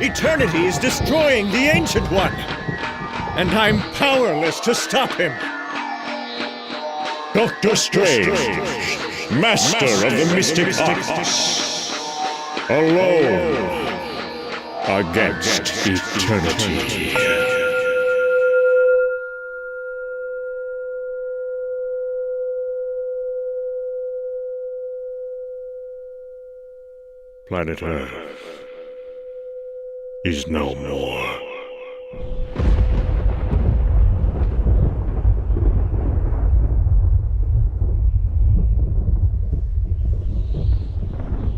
Eternity is destroying the Ancient One! And I'm powerless to stop him! Doctor Strange, master of the mystic arts, alone against eternity. Planet Earth is no more.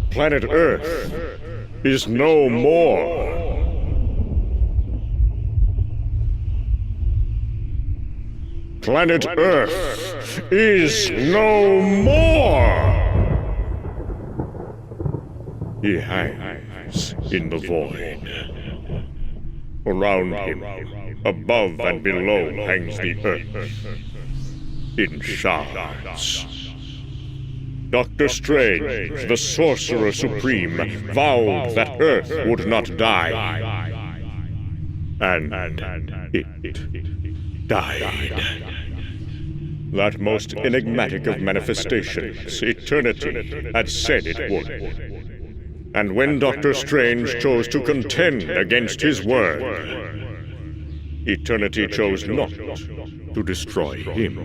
Planet Earth is no more. Planet Earth is no more. He hangs in the void. Around him, above and below, hangs the Earth in shards. Dr. Strange, the Sorcerer Supreme, vowed that Earth would not die. And it died. That most enigmatic of manifestations, eternity, had said it would. And when Dr. Strange chose to contend against his word, eternity chose not to destroy him.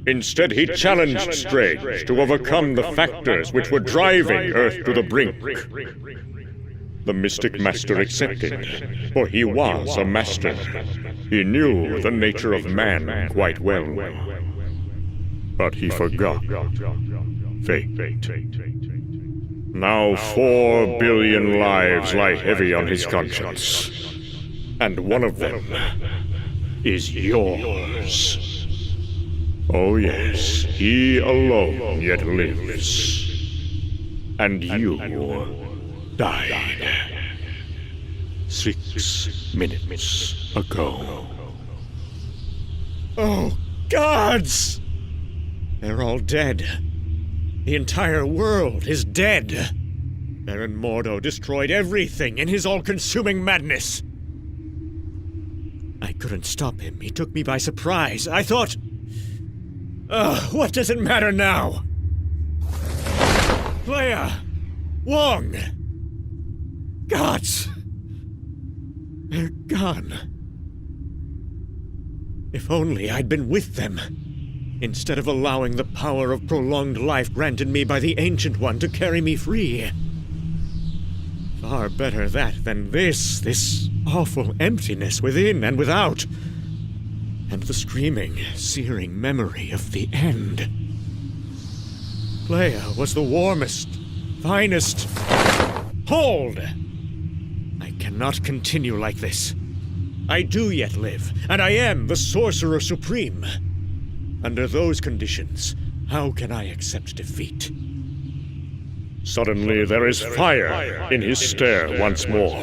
Instead, he challenged Strange to overcome the factors which were driving Earth to the brink. The Mystic Master accepted, for he was a master. He knew the nature of man quite well. But he forgot fate. Now 4 billion lives lie heavy on his conscience. And one of them is yours. Oh yes, he alone yet lives. And you died 6 minutes ago. Oh, gods! They're all dead. The entire world is dead. Baron Mordo destroyed everything in his all-consuming madness. I couldn't stop him. He took me by surprise. I thought... what does it matter now? Leia! Wong! Gods! They're gone. If only I'd been with them, instead of allowing the power of prolonged life granted me by the Ancient One to carry me free. Far better that than this awful emptiness within and without. And the screaming, searing memory of the end. Leia was the warmest, finest... Hold! I cannot continue like this. I do yet live, and I am the Sorcerer Supreme. Under those conditions, how can I accept defeat? Suddenly there is fire in his stare once more.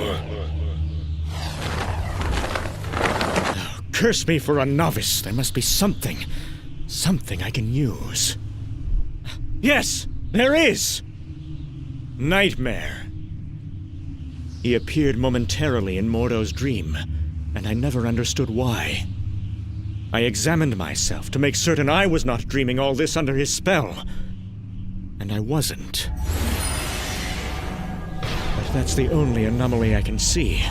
Curse me for a novice. There must be something I can use. Yes, there is! Nightmare. He appeared momentarily in Mordo's dream, and I never understood why. I examined myself to make certain I was not dreaming all this under his spell. And I wasn't. But that's the only anomaly I can see.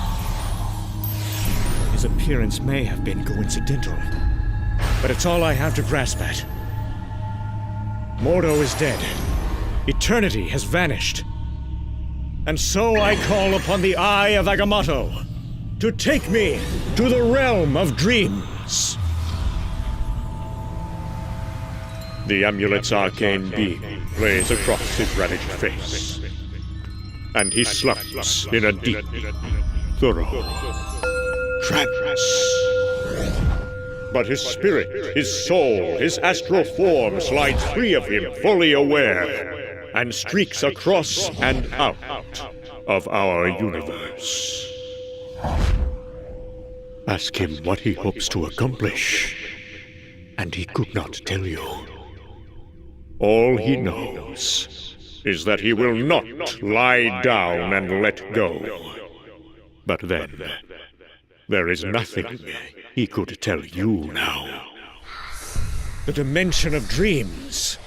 His appearance may have been coincidental, but it's all I have to grasp at. Mordo is dead. Eternity has vanished. And so I call upon the Eye of Agamotto to take me to the realm of dreams. The amulet's arcane beam plays across his ravaged face, and he slumbers in a deep, thorough trance. But his spirit, his soul, his astral form slides free of him, fully aware, and streaks across and out of our universe. Ask him what he hopes to accomplish, and he could not tell you. All he knows is that he will not lie down and let go. But then, there is nothing he could tell you now. The dimension of dreams.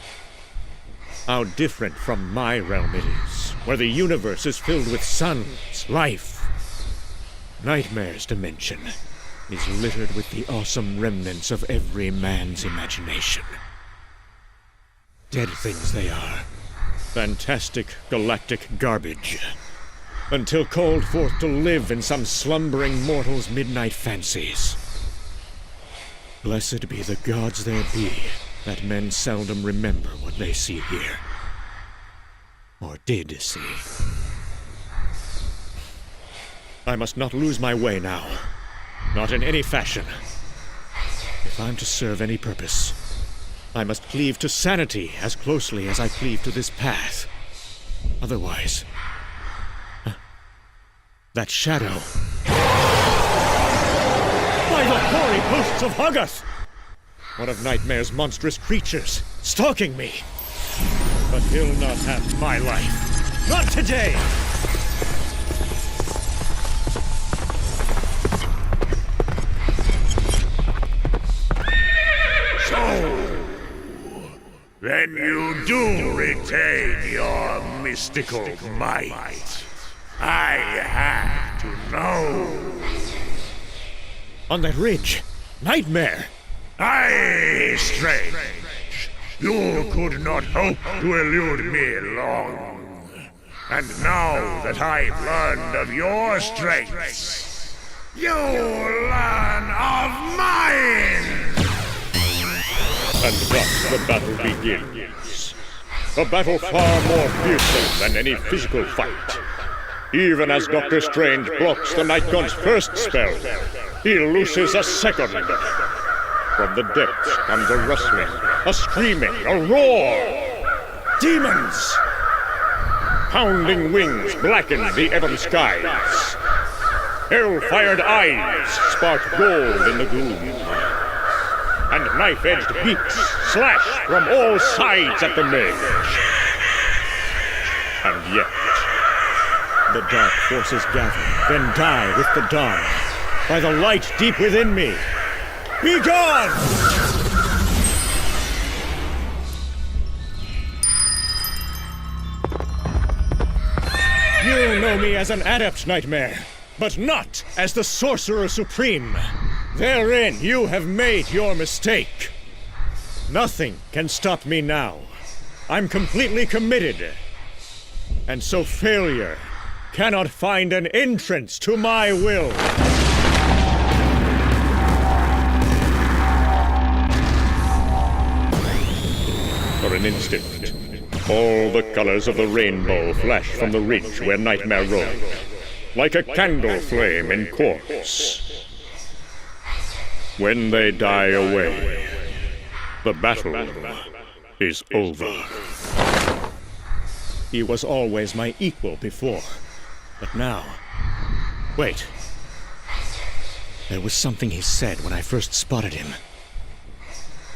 How different from my realm it is, where the universe is filled with suns, life. Nightmare's dimension is littered with the awesome remnants of every man's imagination. Dead things they are. Fantastic galactic garbage. Until called forth to live in some slumbering mortal's midnight fancies. Blessed be the gods there be, that men seldom remember what they see here. Or did see. I must not lose my way now. Not in any fashion. If I'm to serve any purpose, I must cleave to sanity as closely as I cleave to this path. Otherwise... that shadow... By the hoary hosts of Hoggoth! One of Nightmare's monstrous creatures, stalking me. But he'll not have my life. Not today! Then you do retain your mystical might. I have to know. On that ridge, Nightmare! Aye, Strange. You could not hope to elude me long. And now that I've learned of your strengths, you'll learn of mine! And thus the battle begins. A battle far more fearsome than any physical fight. Even as Dr. Strange blocks the Night Gun's first spell, he looses a second. From the depths comes a rustling, a screaming, a roar. Demons! Pounding wings blacken the ebon skies. Hell-fired eyes spark gold in the gloom. And knife-edged beaks slash from all sides at the mage. And yet, the dark forces gather, then die with the dawn. By the light deep within me. Be gone! You know me as an adept, Nightmare, but not as the Sorcerer Supreme. Therein you have made your mistake. Nothing can stop me now. I'm completely committed. And so failure cannot find an entrance to my will. for an instant, all the colors of the rainbow flash from the ridge where Nightmare roamed, like a candle flame in quartz. When they die away, the battle is over. He was always my equal before, but now... Wait. There was something he said when I first spotted him.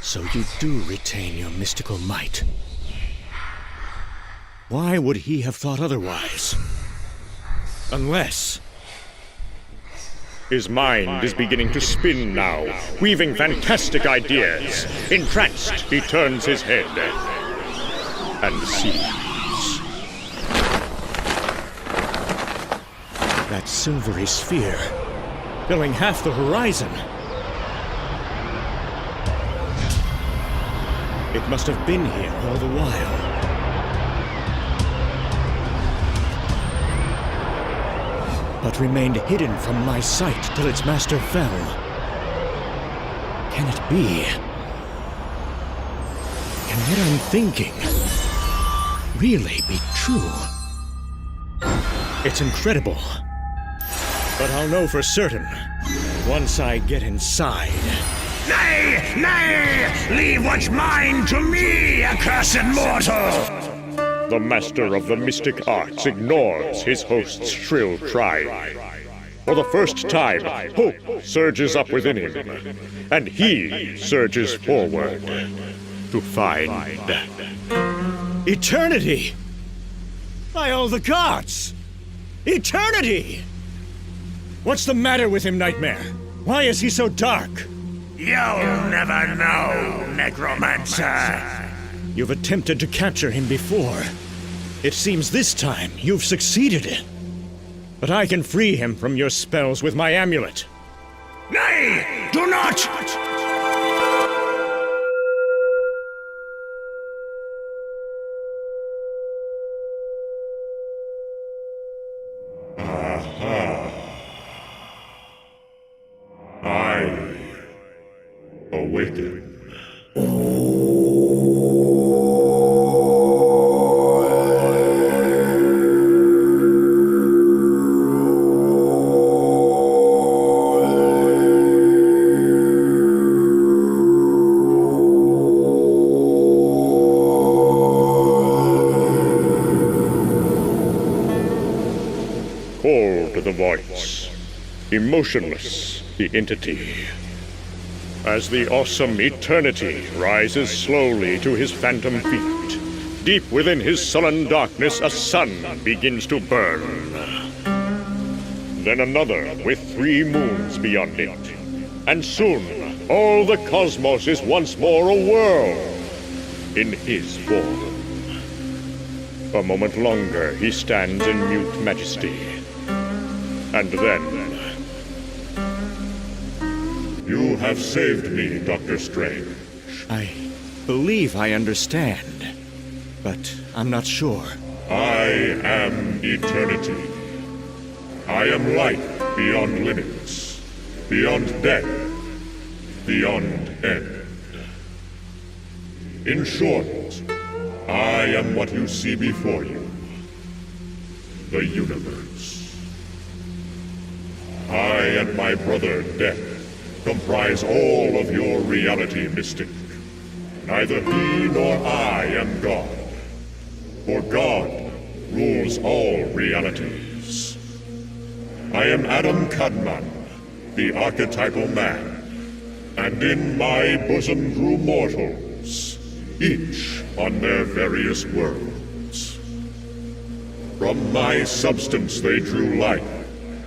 So you do retain your mystical might. Why would he have thought otherwise? Unless... His mind is beginning to spin now, weaving fantastic ideas. Entranced, he turns his head and sees. That silvery sphere, filling half the horizon. It must have been here all the while. But remained hidden from my sight till its master fell. Can it be? Can what I'm thinking really be true? It's incredible. But I'll know for certain once I get inside. Nay, nay! Leave what's mine to me, accursed mortal! The master of the mystic arts ignores his host's shrill cry. For the first time, hope surges up within him, and he surges forward to find... Eternity! By all the gods! Eternity! What's the matter with him, Nightmare? Why is he so dark? You'll never know, Necromancer. You've attempted to capture him before. It seems this time you've succeeded. But I can free him from your spells with my amulet. Nay, do not! I awaken. Call to the voice. Emotionless, the entity. As the awesome eternity rises slowly to his phantom feet, deep within his sullen darkness a sun begins to burn. Then another with 3 moons beyond it. And soon, all the cosmos is once more a world in his form. A moment longer he stands in mute majesty. And then... You have saved me, Dr. Strange. I believe I understand, but I'm not sure. I am eternity. I am life beyond limits, beyond death, beyond end. In short, I am what you see before you. The universe. I and my brother, Death, comprise all of your reality, Mystic. Neither he nor I am God. For God rules all realities. I am Adam Kadmon, the archetypal man, and in my bosom grew mortals, each on their various worlds. From my substance they drew life,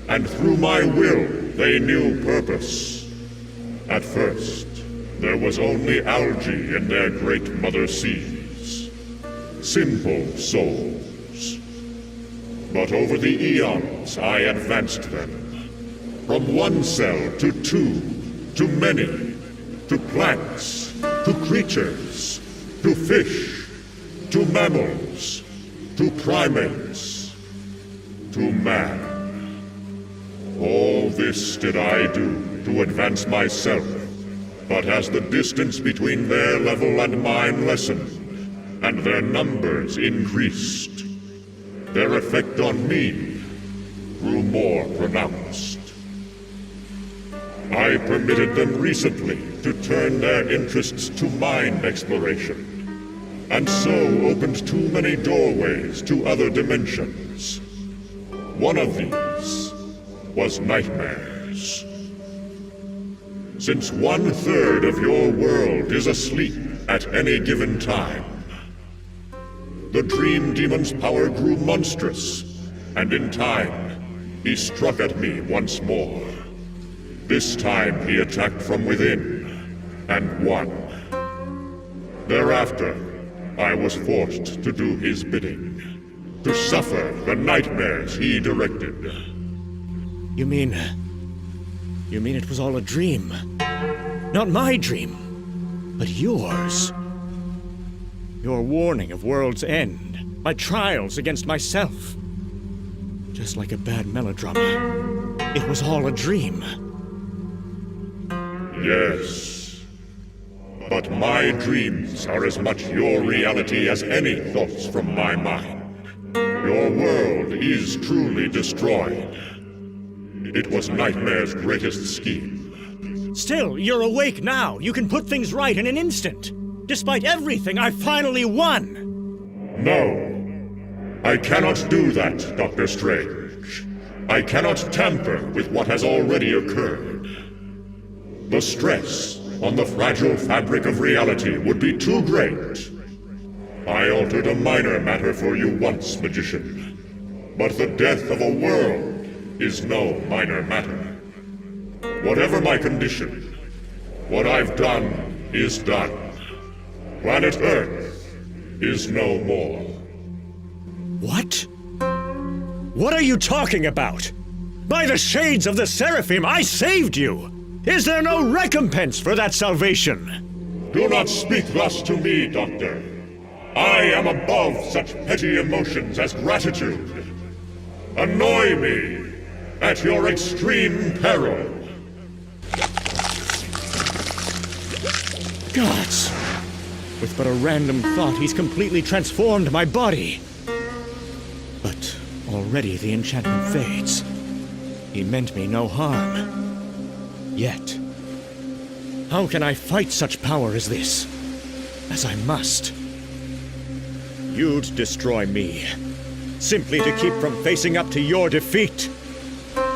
and through my will they knew purpose. At first, there was only algae in their great mother seas. Simple souls. But over the eons, I advanced them. From 1 cell to 2, to many, to plants, to creatures, to fish, to mammals, to primates, to man. All this did I do to advance myself, but as the distance between their level and mine lessened, and their numbers increased, their effect on me grew more pronounced. I permitted them recently to turn their interests to mind exploration, and so opened too many doorways to other dimensions. One of these was nightmares. Since 1/3 of your world is asleep at any given time, the Dream Demon's power grew monstrous, and in time, he struck at me once more. This time he attacked from within, and won. Thereafter, I was forced to do his bidding, to suffer the nightmares he directed. You mean it was all a dream? Not my dream, but yours. Your warning of world's end, my trials against myself. Just like a bad melodrama, it was all a dream. Yes. But my dreams are as much your reality as any thoughts from my mind. Your world is truly destroyed. It was Nightmare's greatest scheme. Still, you're awake now. You can put things right in an instant. Despite everything, I finally won! No. I cannot do that, Dr. Strange. I cannot tamper with what has already occurred. The stress on the fragile fabric of reality would be too great. I altered a minor matter for you once, Magician. But the death of a world is no minor matter. Whatever my condition, what I've done is done. Planet Earth is no more. What? What are you talking about? By the shades of the Seraphim, I saved you! Is there no recompense for that salvation? Do not speak thus to me, Doctor. I am above such petty emotions as gratitude. Annoy me at your extreme peril. Gods! With but a random thought, he's completely transformed my body. But already the enchantment fades. He meant me no harm. Yet, how can I fight such power as this? As I must. You'd destroy me, simply to keep from facing up to your defeat.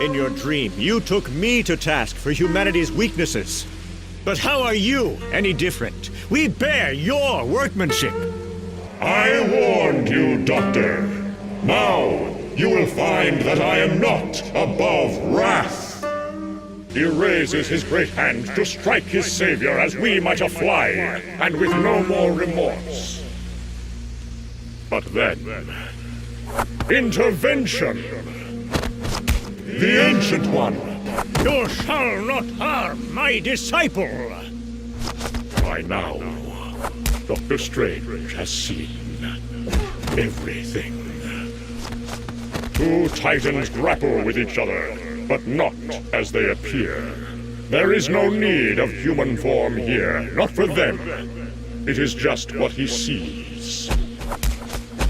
In your dream, you took me to task for humanity's weaknesses. But how are you any different? We bear your workmanship. I warned you, Doctor. Now you will find that I am not above wrath. He raises his great hand to strike his savior as we might a fly, and with no more remorse. But then, intervention! The Ancient One! You shall not harm my disciple! By now, Doctor Strange has seen everything. Two titans grapple with each other, but not as they appear. There is no need of human form here, not for them. It is just what he sees.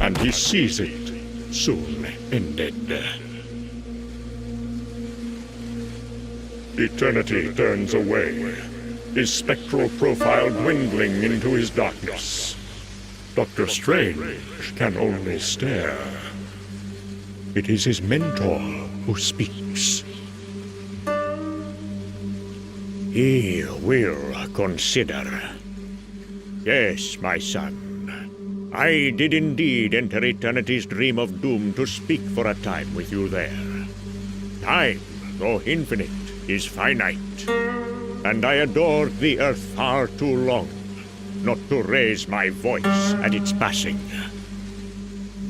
And he sees it soon ended. Eternity turns away, his spectral profile dwindling into his darkness. Doctor Strange can only stare. It is his mentor who speaks. He will consider. Yes, my son. I did indeed enter Eternity's dream of doom to speak for a time with you there. Time, though infinite, is finite. And I adored the Earth far too long, not to raise my voice at its passing.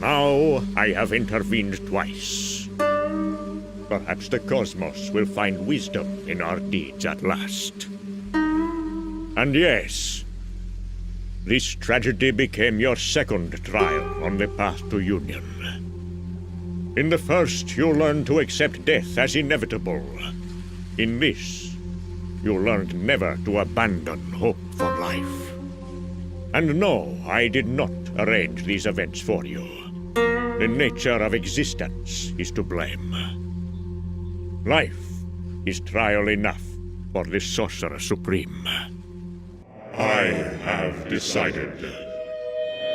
Now I have intervened twice. Perhaps the cosmos will find wisdom in our deeds at last. And yes, this tragedy became your second trial on the path to union. In the first, you learned to accept death as inevitable. In this, you learned never to abandon hope for life. And no, I did not arrange these events for you. The nature of existence is to blame. Life is trial enough for the Sorcerer Supreme. I have decided.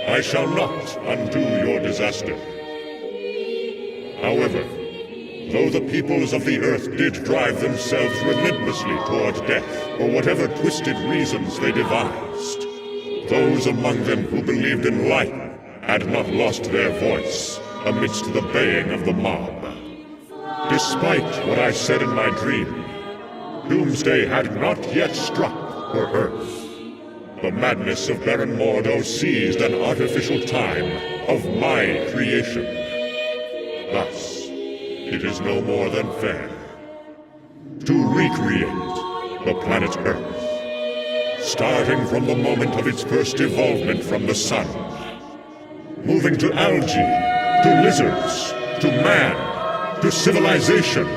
I shall not undo your disaster. However, though the peoples of the Earth did drive themselves relentlessly toward death for whatever twisted reasons they devised, those among them who believed in life had not lost their voice amidst the baying of the mob. Despite what I said in my dream, Doomsday had not yet struck for Earth. The madness of Baron Mordo seized an artificial time of my creation. Thus, it is no more than fair to recreate the planet Earth, starting from the moment of its first evolvement from the sun, moving to algae, to lizards, to man, to civilization,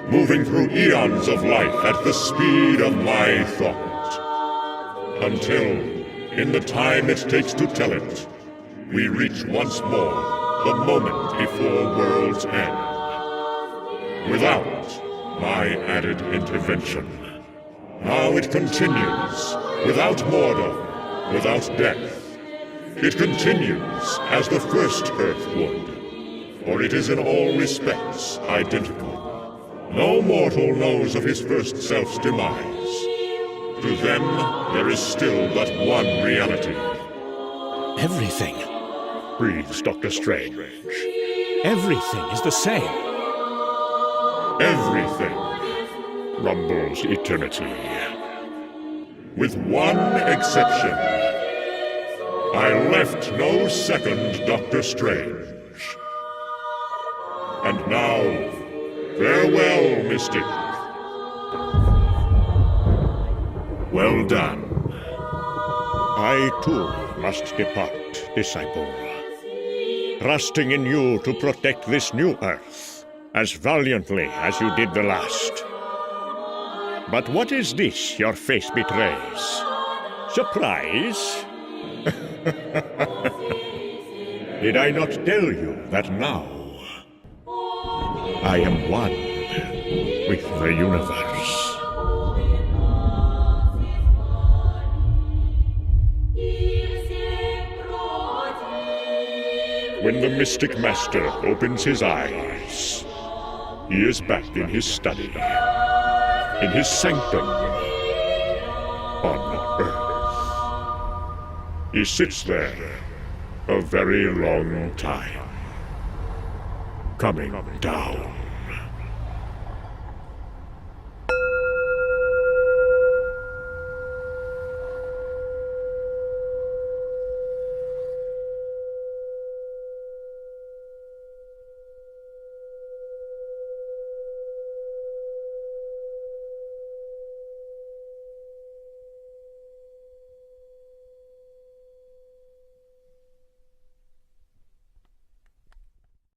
moving through eons of life at the speed of my thought. Until, in the time it takes to tell it, we reach once more the moment before world's end. Without my added intervention. Now it continues, without Mordo, without death. It continues as the first Earth would, for it is in all respects identical. No mortal knows of his first self's demise. To them, there is still but one reality. Everything. Breathes Doctor Strange. Everything is the same. Everything rumbles eternity. With one exception. I left no second Doctor Strange. And now, farewell, Mystic. Well done. I too must depart, disciple. Trusting in you to protect this new Earth as valiantly as you did the last. But what is this your face betrays? Surprise? Did I not tell you that now I am one with the universe? When the Mystic Master opens his eyes, he is back in his study, in his sanctum on Earth. He sits there a very long time, coming down.